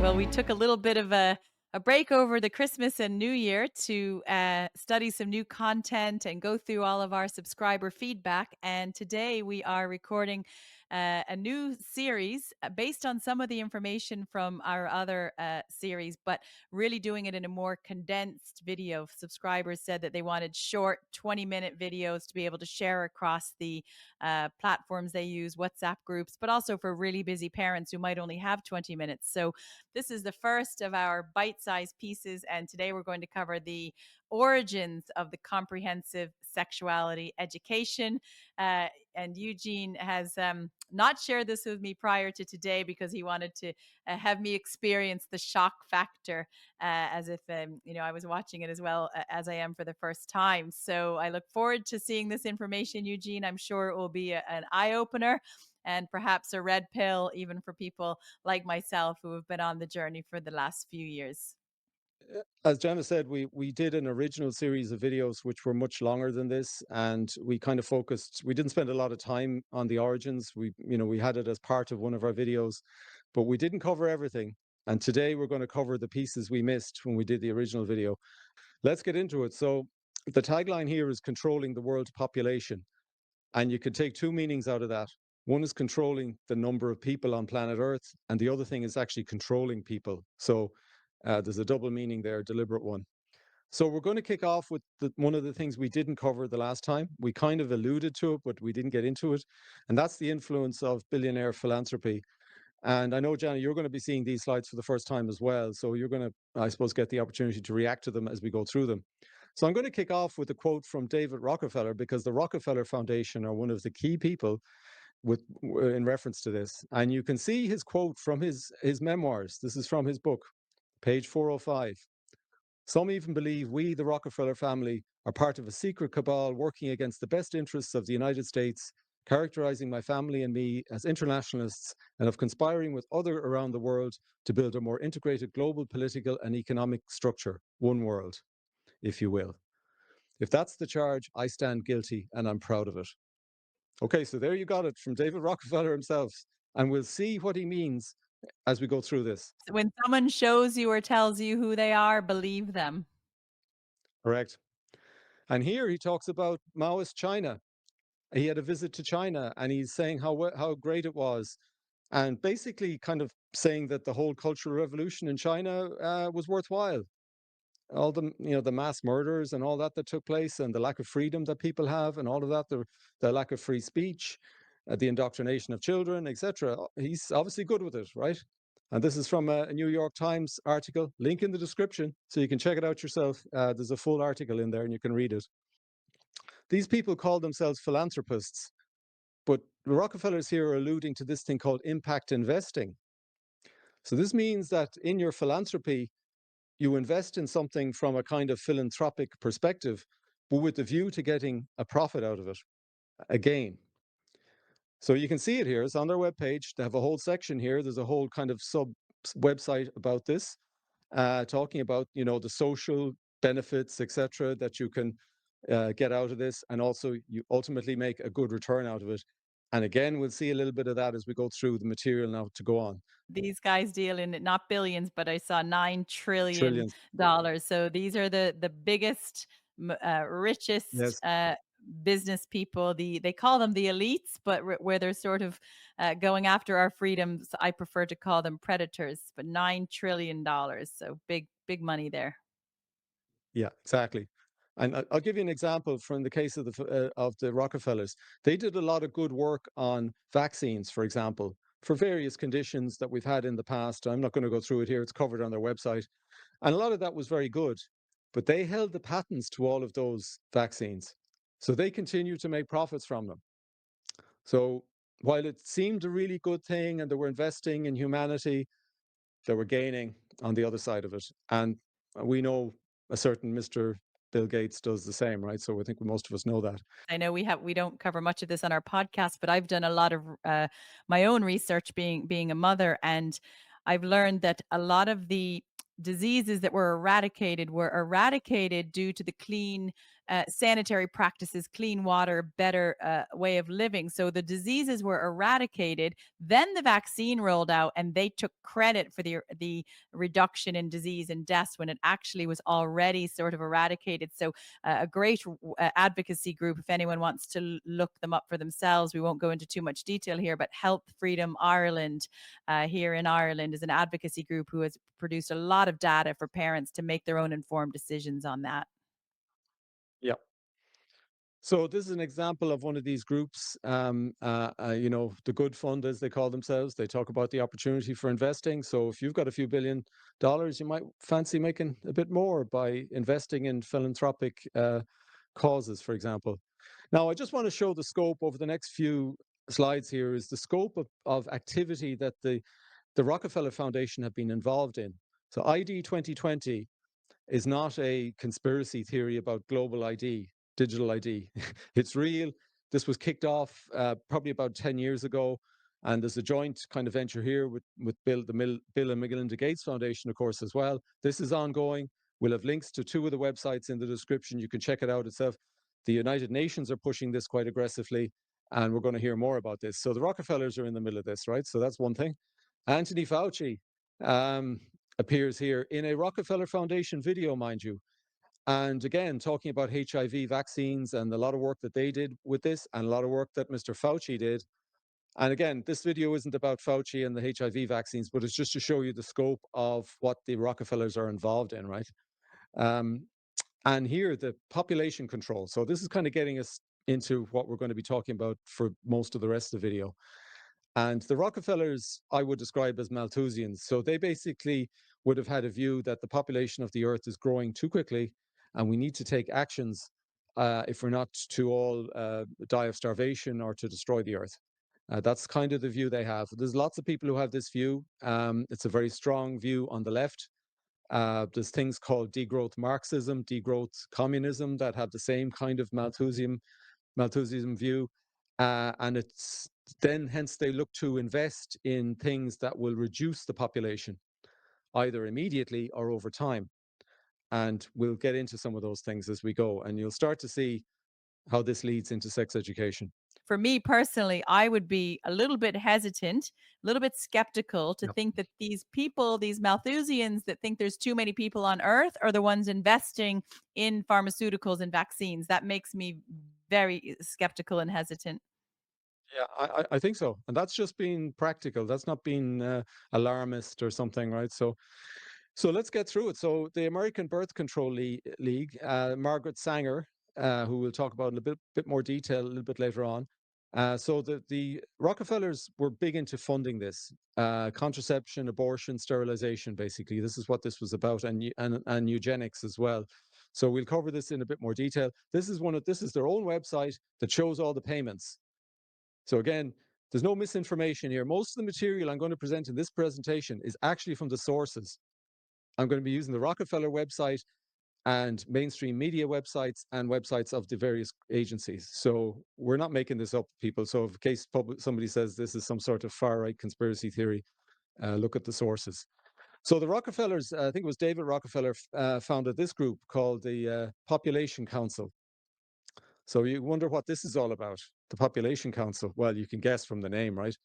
Well, we took a little bit of a break over the Christmas and New Year to study some new content and go through all of our subscriber feedback. And today we are recording a new series based on some of the information from our other series, but really doing it in a more condensed video. Subscribers said that they wanted short 20-minute videos to be able to share across the platforms they use, WhatsApp groups, but also for really busy parents who might only have 20 minutes. So this is the first of our bite-sized pieces, and today we're going to cover the origins of the comprehensive sexuality education. And Eugene has not shared this with me prior to today because he wanted to have me experience the shock factor as if I was watching it as well as I am for the first time. So I look forward to seeing this information, Eugene. I'm sure it will be an eye-opener and perhaps a red pill even for people like myself who have been on the journey for the last few years. As Jana said, we did an original series of videos which were much longer than this, and we kind of focused. We didn't spend a lot of time on the origins. We had it as part of one of our videos, but we didn't cover everything. And today we're going to cover the pieces we missed when we did the original video. Let's get into it. So the tagline here is controlling the world's population, and you can take two meanings out of that. One is controlling the number of people on planet Earth, and the other thing is actually controlling people. So there's a double meaning there, deliberate one. So we're going to kick off with one of the things we didn't cover the last time. We kind of alluded to it, but we didn't get into it. And that's the influence of billionaire philanthropy. And I know, Jana, you're going to be seeing these slides for the first time as well. So you're going to, I suppose, get the opportunity to react to them as we go through them. So I'm going to kick off with a quote from David Rockefeller, because the Rockefeller Foundation are one of the key people in reference to this. And you can see his quote from his memoirs. This is from his book, page 405. Some even believe we, the Rockefeller family, are part of a secret cabal working against the best interests of the United States, characterizing my family and me as internationalists and of conspiring with others around the world to build a more integrated global political and economic structure, one world, if you will. If that's the charge, I stand guilty and I'm proud of it. Okay, so there you got it from David Rockefeller himself. And we'll see what he means as we go through this. When someone shows you or tells you who they are, believe them. Correct. And here he talks about Maoist China. He had a visit to China and he's saying how great it was, and basically kind of saying that the whole cultural revolution in China was worthwhile. All the mass murders and all that took place, and the lack of freedom that people have, and all of that, the lack of free speech, the indoctrination of children, etc. He's obviously good with it, right? And this is from a New York Times article, link in the description, so you can check it out yourself. There's a full article in there and you can read it. These people call themselves philanthropists, but the Rockefellers here are alluding to this thing called impact investing. So this means that in your philanthropy, you invest in something from a kind of philanthropic perspective, but with the view to getting a profit out of it, a gain. So you can see it here. It's on their webpage. They have a whole section here. There's a whole kind of sub website about this, talking about the social benefits, etc., that you can get out of this, and also you ultimately make a good return out of it. And again, we'll see a little bit of that as we go through the material now to go on. These guys deal in not billions, but I saw $9 trillion. Trillions. So these are the biggest, richest Yes. business people. They call them the elites, but where they're sort of going after our freedoms, I prefer to call them predators. But $9 trillion, so big money there. Yeah, exactly. And I'll give you an example from the case of the Rockefellers. They did a lot of good work on vaccines, for example, for various conditions that we've had in the past. I'm not going to go through it here. It's covered on their website. And a lot of that was very good, but they held the patents to all of those vaccines. So they continue to make profits from them. So while it seemed a really good thing and they were investing in humanity, they were gaining on the other side of it. And we know a certain Mr. Bill Gates does the same, right? So I think most of us know that. I know we don't cover much of this on our podcast, but I've done a lot of my own research being a mother, and I've learned that a lot of the diseases that were eradicated due to the clean sanitary practices, clean water, better way of living. So the diseases were eradicated. Then the vaccine rolled out, and they took credit for the reduction in disease and deaths when it actually was already sort of eradicated. So a great advocacy group, if anyone wants to look them up for themselves. We won't go into too much detail here, but Health Freedom Ireland here in Ireland is an advocacy group who has produced a lot of data for parents to make their own informed decisions on that. Yeah. So this is an example of one of these groups, the Good Fund, as they call themselves. They talk about the opportunity for investing. So if you've got a few $1 billion, you might fancy making a bit more by investing in philanthropic causes, for example. Now, I just want to show the scope over the next few slides here is the scope of activity that the Rockefeller Foundation have been involved in. So ID 2020 is not a conspiracy theory about global ID, digital ID. It's real. This was kicked off probably about 10 years ago. And there's a joint kind of venture here with Bill and Melinda Gates Foundation, of course, as well. This is ongoing. We'll have links to two of the websites in the description. You can check it out itself. The United Nations are pushing this quite aggressively, and we're going to hear more about this. So the Rockefellers are in the middle of this, right? So that's one thing. Anthony Fauci, um, appears here in a Rockefeller Foundation video, mind you. And again, talking about HIV vaccines and a lot of work that they did with this and a lot of work that Mr. Fauci did. And again, this video isn't about Fauci and the HIV vaccines, but it's just to show you the scope of what the Rockefellers are involved in, right? Um, and here, the population control. So this is kind of getting us into what we're going to be talking about for most of the rest of the video. And the Rockefellers, I would describe as Malthusians. So they basically would have had a view that the population of the earth is growing too quickly and we need to take actions if we're not to all die of starvation or to destroy the earth. That's kind of the view they have. There's lots of people who have this view. It's a very strong view on the left. There's things called degrowth Marxism, degrowth communism that have the same kind of Malthusianism view. And it's then hence they look to invest in things that will reduce the population, either immediately or over time. And we'll get into some of those things as we go. And you'll start to see how this leads into sex education. For me personally, I would be a little bit hesitant, a little bit skeptical to Yep. think that these people, these Malthusians that think there's too many people on earth, are the ones investing in pharmaceuticals and vaccines. That makes me very skeptical and hesitant. Yeah, I think so. And that's just being practical. That's not being alarmist or something, right? So let's get through it. So the American Birth Control League, Margaret Sanger, who we'll talk about in a bit more detail a little bit later on. So the Rockefellers were big into funding this contraception, abortion, sterilization. Basically, this is what this was about, and eugenics as well. So we'll cover this in a bit more detail. This is their own website that shows all the payments. So again, there's no misinformation here. Most of the material I'm going to present in this presentation is actually from the sources. I'm going to be using the Rockefeller website and mainstream media websites and websites of the various agencies. So we're not making this up, people. So in case somebody says this is some sort of far-right conspiracy theory, look at the sources. So the Rockefellers, I think it was David Rockefeller, founded this group called the Population Council. So you wonder what this is all about, the Population Council. Well, you can guess from the name, right?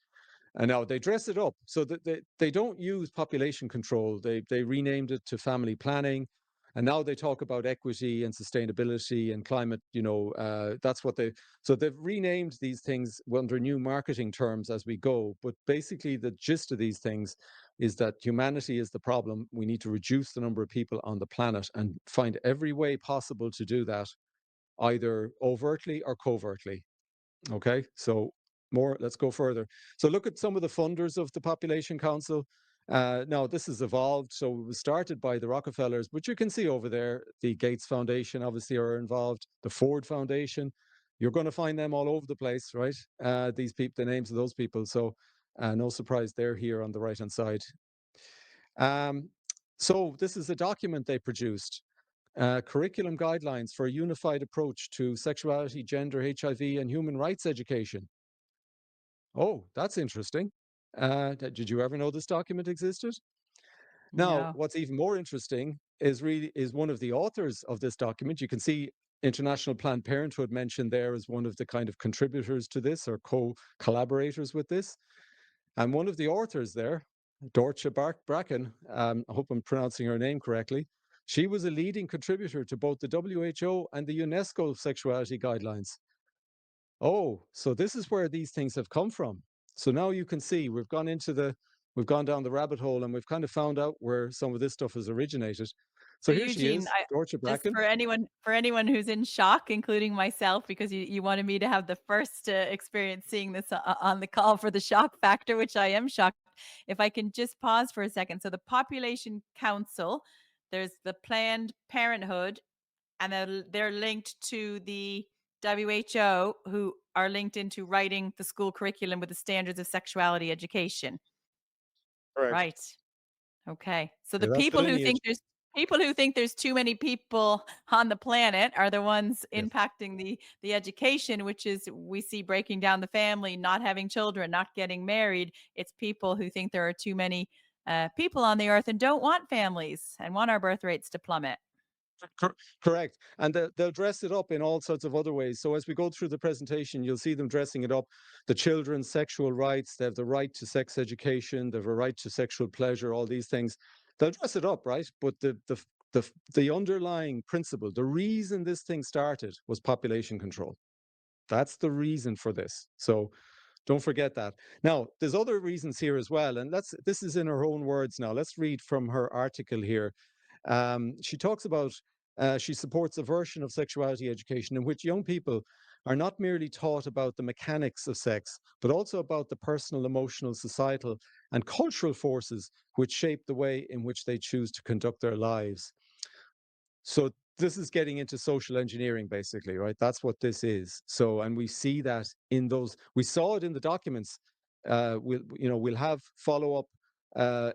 And now they dress it up so that they don't use population control. They renamed it to family planning. And now they talk about equity and sustainability and climate, that's what so they've renamed these things under new marketing terms as we go. But basically the gist of these things is that humanity is the problem. We need to reduce the number of people on the planet and find every way possible to do that, either overtly or covertly. Okay, so let's go further. So look at some of the funders of the Population Council. Now, this has evolved. So it was started by the Rockefellers, but you can see over there, the Gates Foundation obviously are involved, the Ford Foundation. You're going to find them all over the place, right? These people, the names of those people. So no surprise they're here on the right-hand side. Um, so this is a document they produced. Curriculum guidelines for a unified approach to sexuality, gender, HIV, and human rights education. Oh, that's interesting. Did you ever know this document existed? Now, No. what's even more interesting is one of the authors of this document. You can see International Planned Parenthood mentioned there as one of the kind of contributors to this or co-collaborators with this. And one of the authors there, Dorcha Bracken, I hope I'm pronouncing her name correctly, she was a leading contributor to both the WHO and the UNESCO sexuality guidelines. Oh, so this is where these things have come from. So now you can see we've gone down the rabbit hole and we've kind of found out where some of this stuff has originated. So So here she Eugene, is, Dorcha just Bracken. for anyone who's in shock, including myself, because you wanted me to have the first experience seeing this on the call for the shock factor, which I am shocked. If I can just pause for a second. So the Population Council, there's the Planned Parenthood, and they're linked to the WHO, who are linked into writing the school curriculum with the standards of sexuality education. Correct. Right. Okay. So the Yeah, that's the lineage. people who think there's too many people on the planet are the ones Yes. impacting the education, which is we see breaking down the family, not having children, not getting married. It's people who think there are too many people on the earth and don't want families and want our birth rates to plummet. Correct. And they'll dress it up in all sorts of other ways. So as we go through the presentation, you'll see them dressing it up. The children's sexual rights, they have the right to sex education, they have a right to sexual pleasure, all these things. They'll dress it up, right? But the underlying principle, the reason this thing started was population control. That's the reason for this. So don't forget that. Now, there's other reasons here as well. And this is in her own words now. Let's read from her article here. She talks about she supports a version of sexuality education in which young people are not merely taught about the mechanics of sex, but also about the personal, emotional, societal, and cultural forces which shape the way in which they choose to conduct their lives. So this is getting into social engineering, basically, right? That's what this is. So, and we see that in those. We saw it in the documents. We'll have follow-up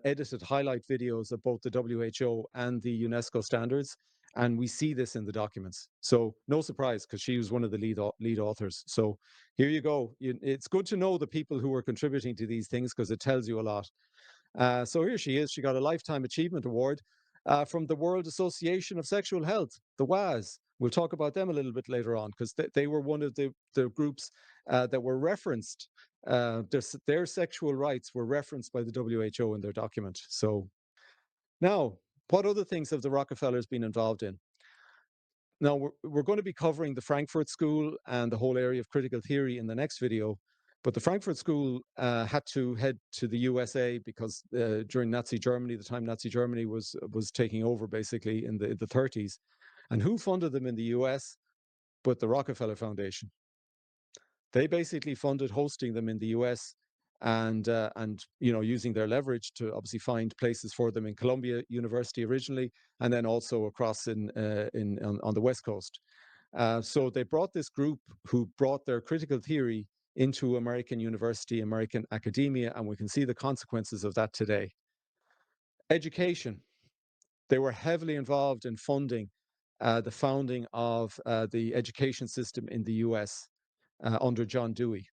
edited highlight videos of both the WHO and the UNESCO standards, and we see this in the documents. So no surprise, because she was one of the lead authors. So here you go. It's good to know the people who are contributing to these things because it tells you a lot. So here she is. She got a Lifetime Achievement Award from the World Association of Sexual Health, the WAS. We'll talk about them a little bit later on because they were one of the groups that were referenced. Their sexual rights were referenced by the WHO in their document. So now, what other things have the Rockefellers been involved in? Now, we're going to be covering the Frankfurt School and the whole area of critical theory in the next video. But the Frankfurt School had to head to the USA because during Nazi Germany, the time Nazi Germany was taking over basically in the 30s. And who funded them in the US? But the Rockefeller Foundation. They basically funded hosting them in the US and using their leverage to obviously find places for them in Columbia University originally, and then also across on the West Coast. So they brought this group who brought their critical theory into American university, American academia, and we can see the consequences of that today. Education. They were heavily involved in funding the founding of the education system in the US under John Dewey.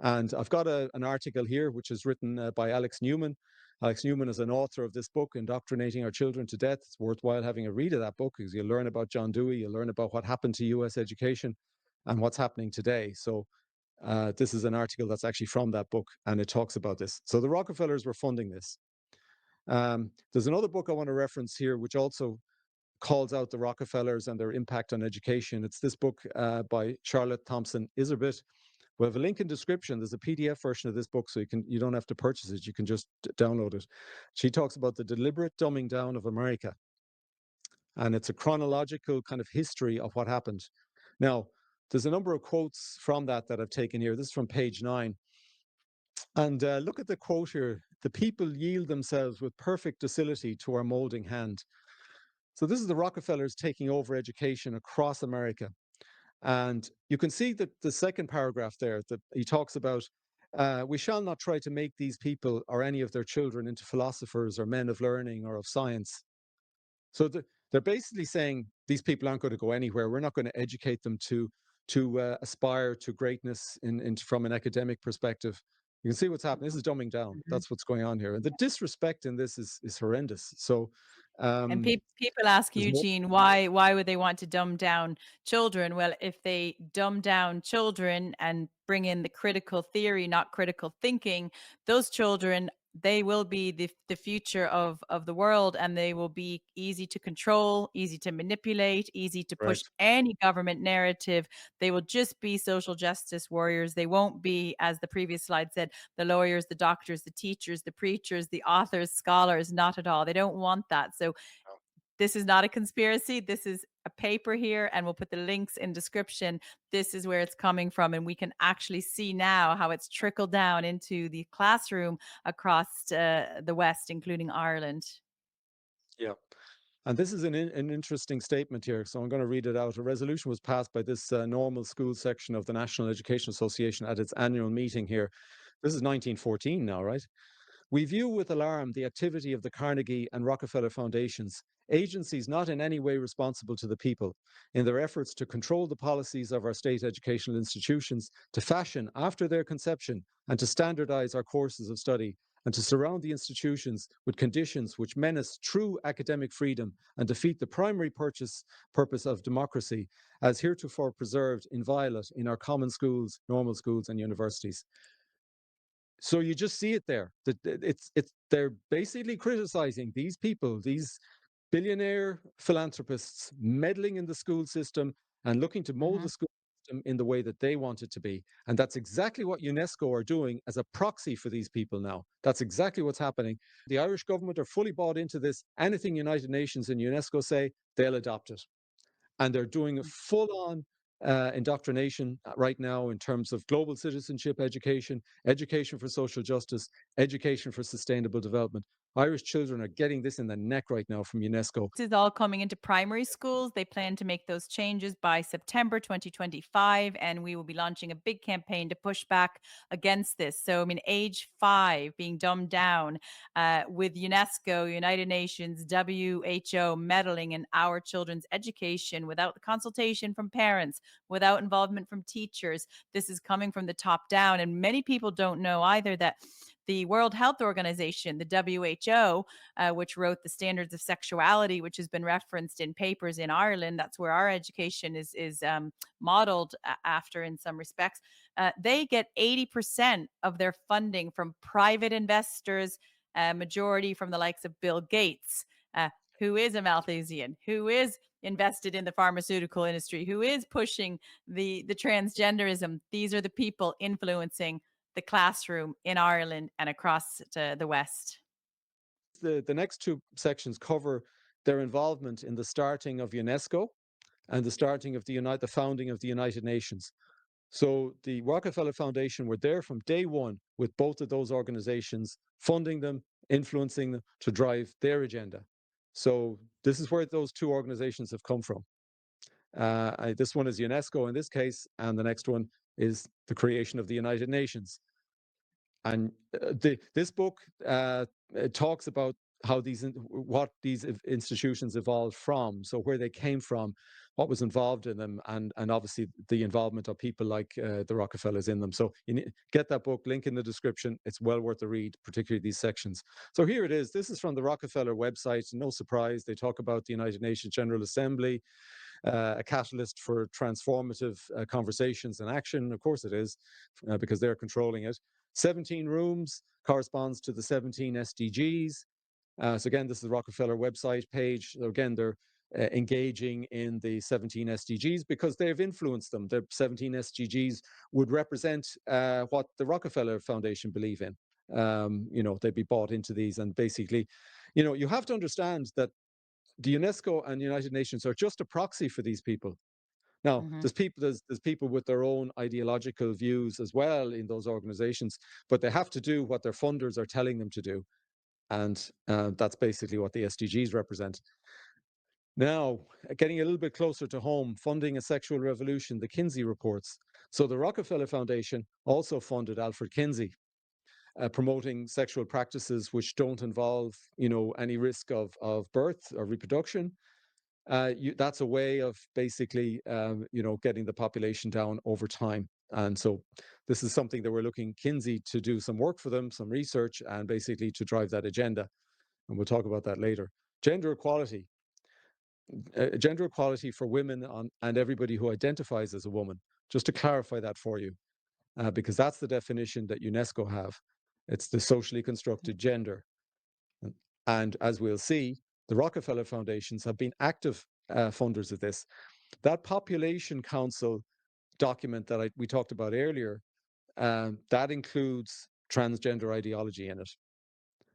And I've got an article here, which is written by Alex Newman. Alex Newman is an author of this book, Indoctrinating Our Children to Death. It's worthwhile having a read of that book because you'll learn about John Dewey, you'll learn about what happened to US education and what's happening today. So this is an article that's actually from that book, and it talks about this. So the Rockefellers were funding this. There's another book I want to reference here, which also calls out the Rockefellers and their impact on education. It's this book by Charlotte Thompson Iserbyt. We have a link in description. There's a PDF version of this book, so you don't have to purchase it. You can just download it. She talks about the deliberate dumbing down of America, and it's a chronological kind of history of what happened. Now, there's a number of quotes from that I've taken here. This is from page 9. And look at the quote here. The people yield themselves with perfect docility to our molding hand. So this is the Rockefellers taking over education across America. And you can see that the second paragraph there that he talks about, we shall not try to make these people or any of their children into philosophers or men of learning or of science. So they're basically saying these people aren't going to go anywhere. We're not going to educate them to aspire to greatness from an academic perspective. You can see what's happening. This is dumbing down. Mhm. That's what's going on here. And the disrespect in this is horrendous. So And Um, people ask there's more, Eugene, why would they want to dumb down children? Well, if they dumb down children and bring in the critical theory, not critical thinking, those children, they will be the future of the world, and they will be easy to control, easy to manipulate, easy to push correct. any government narrative. They will just be social justice warriors. They won't be, as the previous slide said, the lawyers, the doctors, the teachers, the preachers, the authors, scholars, not at all. They don't want that. So this is not a conspiracy. This is a paper here, and we'll put the links in description. This is where it's coming from, and we can actually see now how it's trickled down into the classroom across the West, including Ireland. Yeah. And this is an interesting statement here. So I'm going to read it out. A resolution was passed by this normal school section of the National Education Association at its annual meeting here. This is 1914 now, right? We view with alarm the activity of the Carnegie and Rockefeller foundations, agencies not in any way responsible to the people, in their efforts to control the policies of our state educational institutions, to fashion after their conception, and to standardize our courses of study, and to surround the institutions with conditions which menace true academic freedom and defeat the primary purpose of democracy, as heretofore preserved inviolate in our common schools, normal schools, and universities. So you just see it there. That it's they're basically criticizing these people, these billionaire philanthropists meddling in the school system and looking to mold Hmm. the school system in the way that they want it to be. And that's exactly what UNESCO are doing as a proxy for these people now. That's exactly what's happening. The Irish government are fully bought into this. Anything United Nations and UNESCO say, they'll adopt it, and they're doing a full-on indoctrination right now in terms of global citizenship education, education for social justice, education for sustainable development. Irish children are getting this in the neck right now from UNESCO. This is all coming into primary schools. They plan to make those changes by September 2025, and we will be launching a big campaign to push back against this. So, I mean, age 5 being dumbed down with UNESCO, United Nations, WHO meddling in our children's education without the consultation from parents, without involvement from teachers. This is coming from the top down. And many people don't know either that the World Health Organization, the WHO, which wrote the standards of sexuality, which has been referenced in papers in Ireland. That's where our education is modeled after in some respects. They get 80% of their funding from private investors, majority from the likes of Bill Gates, who is a Malthusian, who is invested in the pharmaceutical industry, who is pushing the transgenderism. These are the people influencing the classroom in Ireland and across to the West. The next two sections cover their involvement in the starting of UNESCO and the starting of the founding of the United Nations. So the Rockefeller Foundation were there from day one with both of those organizations, funding them, influencing them to drive their agenda. So this is where those two organizations have come from. This one is UNESCO in this case, and the next one is the creation of the United Nations. And this book talks about how what these institutions evolved from, so where they came from, what was involved in them, and obviously the involvement of people like the Rockefellers in them. So get that book, link in the description. It's well worth a read, particularly these sections. So here it is. This is from the Rockefeller website. No surprise, they talk about the United Nations General Assembly, a catalyst for transformative conversations and action. Of course it is, because they're controlling it. 17 rooms corresponds to the 17 SDGs. So again, this is the Rockefeller website page. So again, they're engaging in the 17 SDGs because they've influenced them. The 17 SDGs would represent what the Rockefeller Foundation believe in. They'd be bought into these, and basically, you have to understand that the UNESCO and United Nations are just a proxy for these people. Now, Hmm. there's people with their own ideological views as well in those organizations, but they have to do what their funders are telling them to do, and that's basically what the SDGs represent. Now, getting a little bit closer to home, funding a sexual revolution, the Kinsey reports. So the Rockefeller Foundation also funded Alfred Kinsey, promoting sexual practices which don't involve, any risk of birth or reproduction. That's a way of basically, getting the population down over time. And so this is something that we're looking Kinsey to do some work for them, some research, and basically to drive that agenda. And we'll talk about that later. Gender equality, gender equality for women and everybody who identifies as a woman. Just to clarify that for you, because that's the definition that UNESCO have. It's the socially constructed gender. And as we'll see, the Rockefeller Foundations have been active funders of this. That Population Council document that we talked about earlier, that includes transgender ideology in it.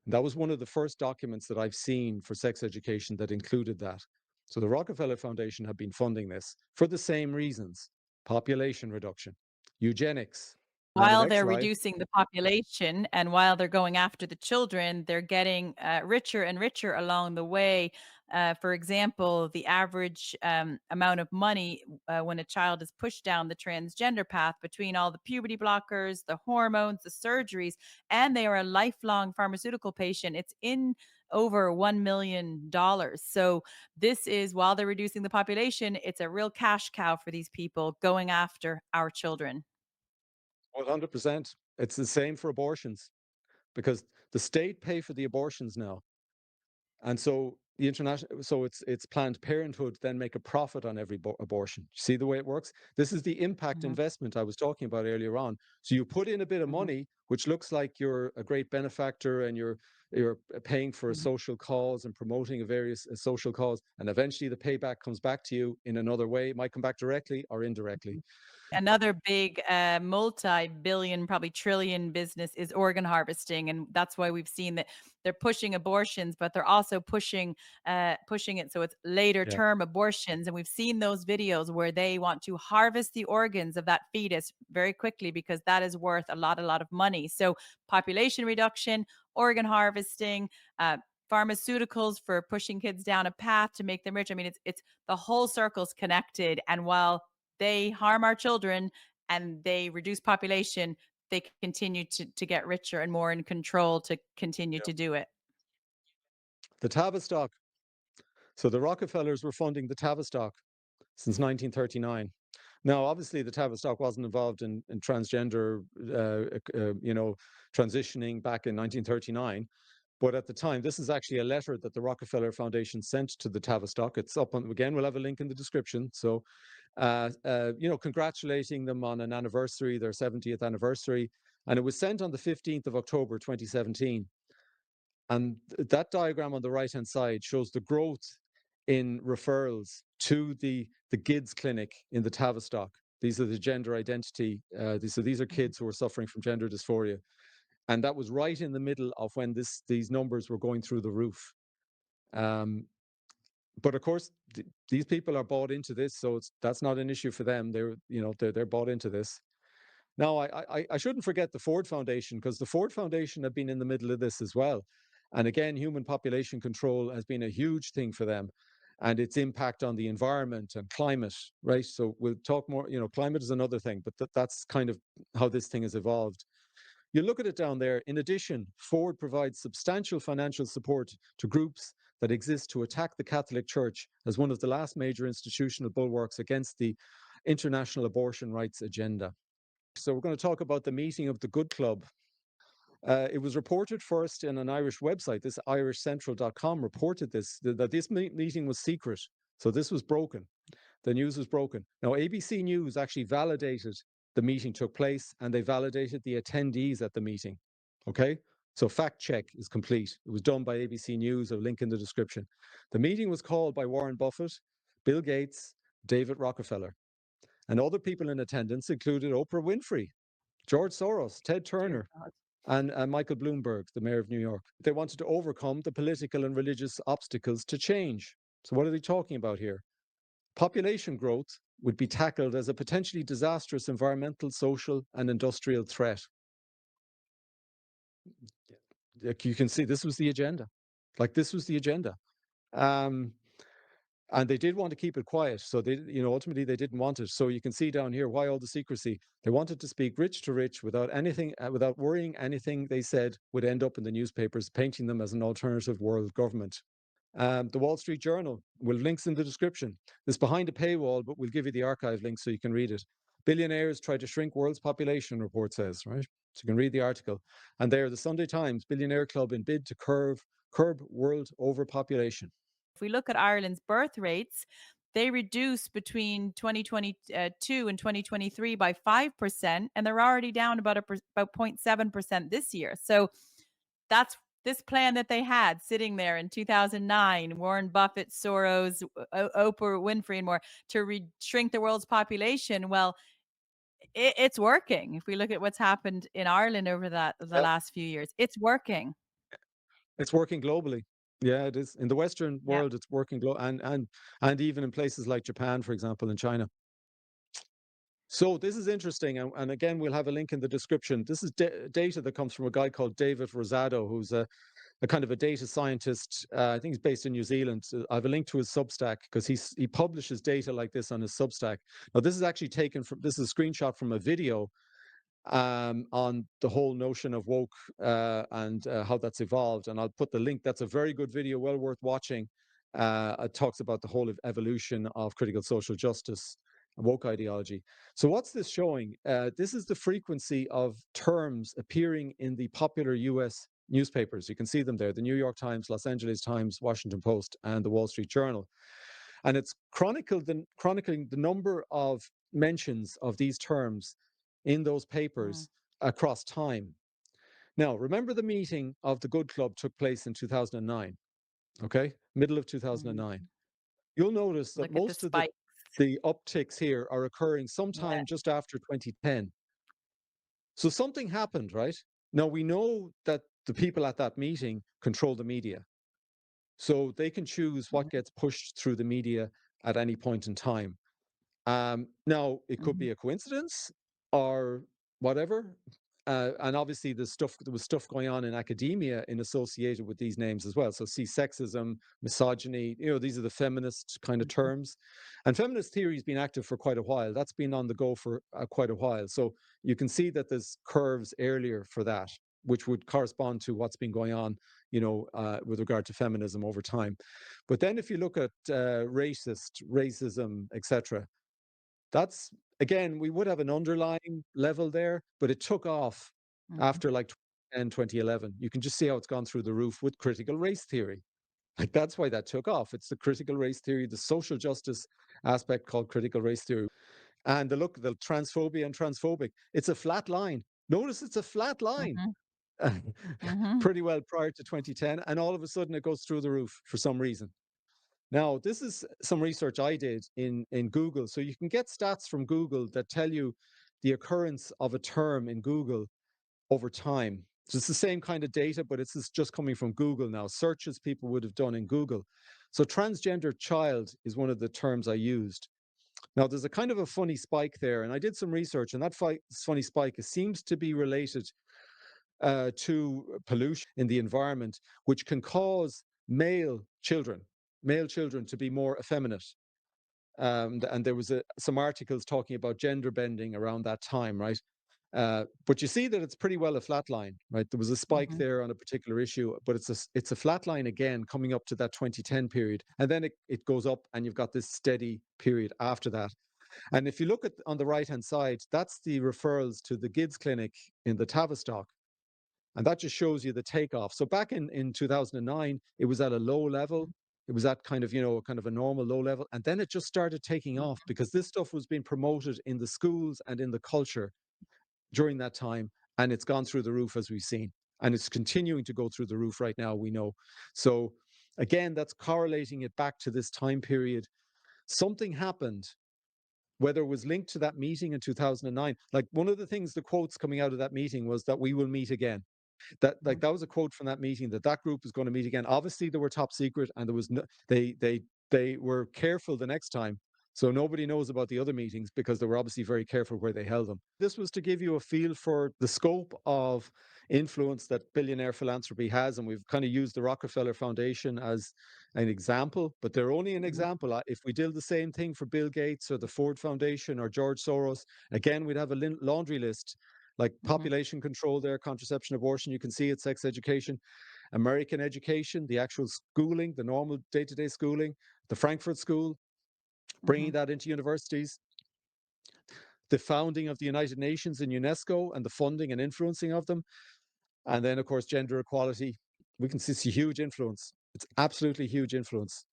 That was one of the first documents that I've seen for sex education that included that. So the Rockefeller Foundation have been funding this for the same reasons: population reduction, eugenics. And the While next they're slide. reducing the population and while they're going after the children, they're getting richer and richer along the way. For example, the average amount of money when a child is pushed down the transgender path between all the puberty blockers, the hormones, the surgeries, and they are a lifelong pharmaceutical patient, it's in over $1 million. So this is, while they're reducing the population, it's a real cash cow for these people going after our children. 100%. It's the same for abortions because the state pay for the abortions now. And so it's Planned Parenthood then make a profit on every abortion. See the way it works? This is the impact Mhm, investment I was talking about earlier on. So you put in a bit of mhm, money, which looks like you're a great benefactor and you're paying for a mhm. social cause and promoting a various social cause, and eventually the payback comes back to you in another way. It might come back directly or indirectly. Another big, multi-billion, probably trillion business is organ harvesting, and that's why we've seen that they're pushing abortions, but they're also pushing it so it's later Yeah. term abortions, and we've seen those videos where they want to harvest the organs of that fetus very quickly because that is worth a lot of money. So population reduction, organ harvesting, uh, pharmaceuticals for pushing kids down a path to make them rich. I mean, it's the whole circle's connected, and while they harm our children and they reduce population, they continue to get richer and more in control to continue Yeah. to do it. The Tavistock. So the Rockefellers were funding the Tavistock since 1939. Now, obviously, the Tavistock wasn't involved in transgender, transitioning back in 1939. But at the time, this is actually a letter that the Rockefeller Foundation sent to the Tavistock. It's up on, again, we'll have a link in the description. So, congratulating them on an anniversary, their 70th anniversary. And it was sent on the 15th of October, 2017. And that diagram on the right-hand side shows the growth in referrals to the GIDS clinic in the Tavistock. These are the gender identity. These are Mhm. kids who are suffering from gender dysphoria. And that was right in the middle of when these numbers were going through the roof. Um, but of course, these people are bought into this, so that's not an issue for them. They're bought into this. Now, I shouldn't forget the Ford Foundation, because the Ford Foundation have been in the middle of this as well. And again, human population control has been a huge thing for them, and its impact on the environment and climate, right? So we'll talk more, climate is another thing, but that's kind of how this thing has evolved. You look at it down there. In addition, Ford provides substantial financial support to groups that exist to attack the Catholic Church as one of the last major institutional bulwarks against the international abortion rights agenda. So we're going to talk about the meeting of the Good Club. It was reported first in an Irish website. This irishcentral.com reported that this meeting was secret. So this was broken. The news was broken. Now, ABC News actually validated the meeting took place, and they validated the attendees at the meeting. Okay? So fact check is complete. It was done by ABC News, a link in the description. The meeting was called by Warren Buffett, Bill Gates, David Rockefeller. And other people in attendance included Oprah Winfrey, George Soros, Ted Dear Turner, God. and Michael Bloomberg, the mayor of New York. They wanted to overcome the political and religious obstacles to change. So, what are they talking about here? Population growth would be tackled as a potentially disastrous environmental, social, and industrial threat. Like you can see, this was the agenda. This was the agenda. Um, and they did want to keep it quiet. So ultimately they didn't want it. So you can see down here why all the secrecy. They wanted to speak rich to rich without anything, without worrying anything they said would end up in the newspapers, painting them as an alternative world government. The Wall Street Journal, will links in the description. It's behind a paywall, but we'll give you the archive link so you can read it. Billionaires try to shrink world's population, report says, right? So you can read the article. And there, the Sunday Times, Billionaire Club in bid to curb world overpopulation. If we look at Ireland's birth rates, they reduced between 2022 and 2023 by 5%, and they're already down about about 0.7% this year. So that's this plan that they had sitting there in 2009, Warren Buffett, Soros, Oprah Winfrey, and more, to shrink the world's population. Well, it's working. If we look at what's happened in Ireland over the Yeah, last few years, it's working. it's working globally. Yeah, it is. In the Western Yeah. world, it's working and even in places like Japan, for example, and China. So this is interesting, and again, we'll have a link in the description. This is data that comes from a guy called David Rosado, who's a kind of a data scientist. I think he's based in New Zealand. So I have a link to his Substack because he publishes data like this on his Substack. Now, this is actually taken from this is a screenshot from a video on the whole notion of woke and how that's evolved. And I'll put the link. That's a very good video, well worth watching. It talks about the whole evolution of critical social justice and woke ideology. So what's this showing? This is the frequency of terms appearing in the popular US newspapers. You can see them there, the New York Times, Los Angeles Times, Washington Post, and the Wall Street Journal. And it's chronicling the number of mentions of these terms in those Mm, papers across time. Now, remember the meeting of the Good Club took place in 2009, okay? Middle of mm. 2009. You'll notice that Look at the most of the spike. upticks here are occurring Yeah. sometime just after 2010. So something happened, right? Now we know that the people at that meeting control the media. So they can choose what Mhm, gets pushed through the media at any point in time. Now, it could mhm, be a coincidence or whatever. And obviously, there was stuff going on in academia in associated with these names as well. So, see, sexism, misogyny, these are the feminist kind of mhm, terms. And feminist theory has been active for quite a while. That's been on the go for quite a while. So, you can see that there's curves earlier for that, which would correspond to what's been going on, with regard to feminism over time. But then, if you look at racism, etc., that's again, we would have an underlying level there, but it took off mhm, after like 2010, 2011. You can just see how it's gone through the roof with critical race theory. Like that's why that took off. It's the critical race theory, the social justice aspect called critical race theory. And the transphobia and transphobic, it's a flat line. Notice it's a flat line. mhm, mhm, Pretty well prior to 2010. And all of a sudden it goes through the roof for some reason. Now, this is some research I did in Google. So you can get stats from Google that tell you the occurrence of a term in Google over time. So it's the same kind of data, but it's just coming from Google now, searches people would have done in Google. So transgender child is one of the terms I used. Now, there's a kind of a funny spike there, and I did some research, and that funny spike seems to be related to pollution in the environment, which can cause male children to be more effeminate. And there was some articles talking about gender bending around that time, right? But you see that it's pretty well a flat line, right? There was a spike mhm, there on a particular issue, but it's a flat line again coming up to that 2010 period, and then it goes up, and you've got this steady period after that. And if you look at on the right hand side, that's the referrals to the Gids Clinic in the Tavistock, and that just shows you the takeoff. So back in 2009, it was at a low level. It was at kind of a normal low level. And then it just started taking off mhm, because this stuff was being promoted in the schools and in the culture during that time. And it's gone through the roof, as we've seen. And it's continuing to go through the roof right now, we know. So again, that's correlating it back to this time period. Something happened, whether it was linked to that meeting in 2009. Like one of the things, the quotes coming out of that meeting was that we will meet again. mhm, That was a quote from that meeting, that group was going to meet again. Obviously, they were top secret, and there was no, they were careful the next time. So nobody knows about the other meetings because they were obviously very careful where they held them. This was to give you a feel for the scope of influence that billionaire philanthropy has, and we've kind of used the Rockefeller Foundation as an example, but they're only an mhm, example. If we did the same thing for Bill Gates or the Ford Foundation or George Soros, again, we'd have a laundry list like mhm, population control there, contraception, abortion. You can see it, sex education, American education, the actual schooling, the normal day-to-day schooling, the Frankfurt School, bringing mhm, that into universities. the founding of the United Nations and UNESCO and the funding and influencing of them. And then, of course, gender equality. We can see huge influence. It's absolutely huge influence.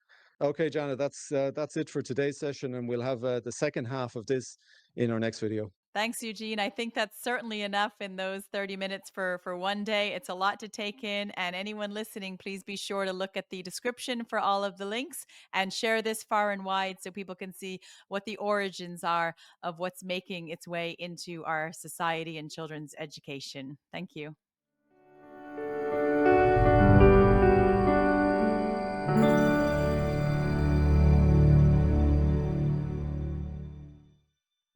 Okay, Jana, that's it for today's session, and we'll have the second half of this in our next video. Thanks, Eugene. I think that's certainly enough in those 30 minutes for one day. It's a lot to take in. And anyone listening, please be sure to look at the description for all of the links and share this far and wide so people can see what the origins are of what's making its way into our society and children's education. Thank you.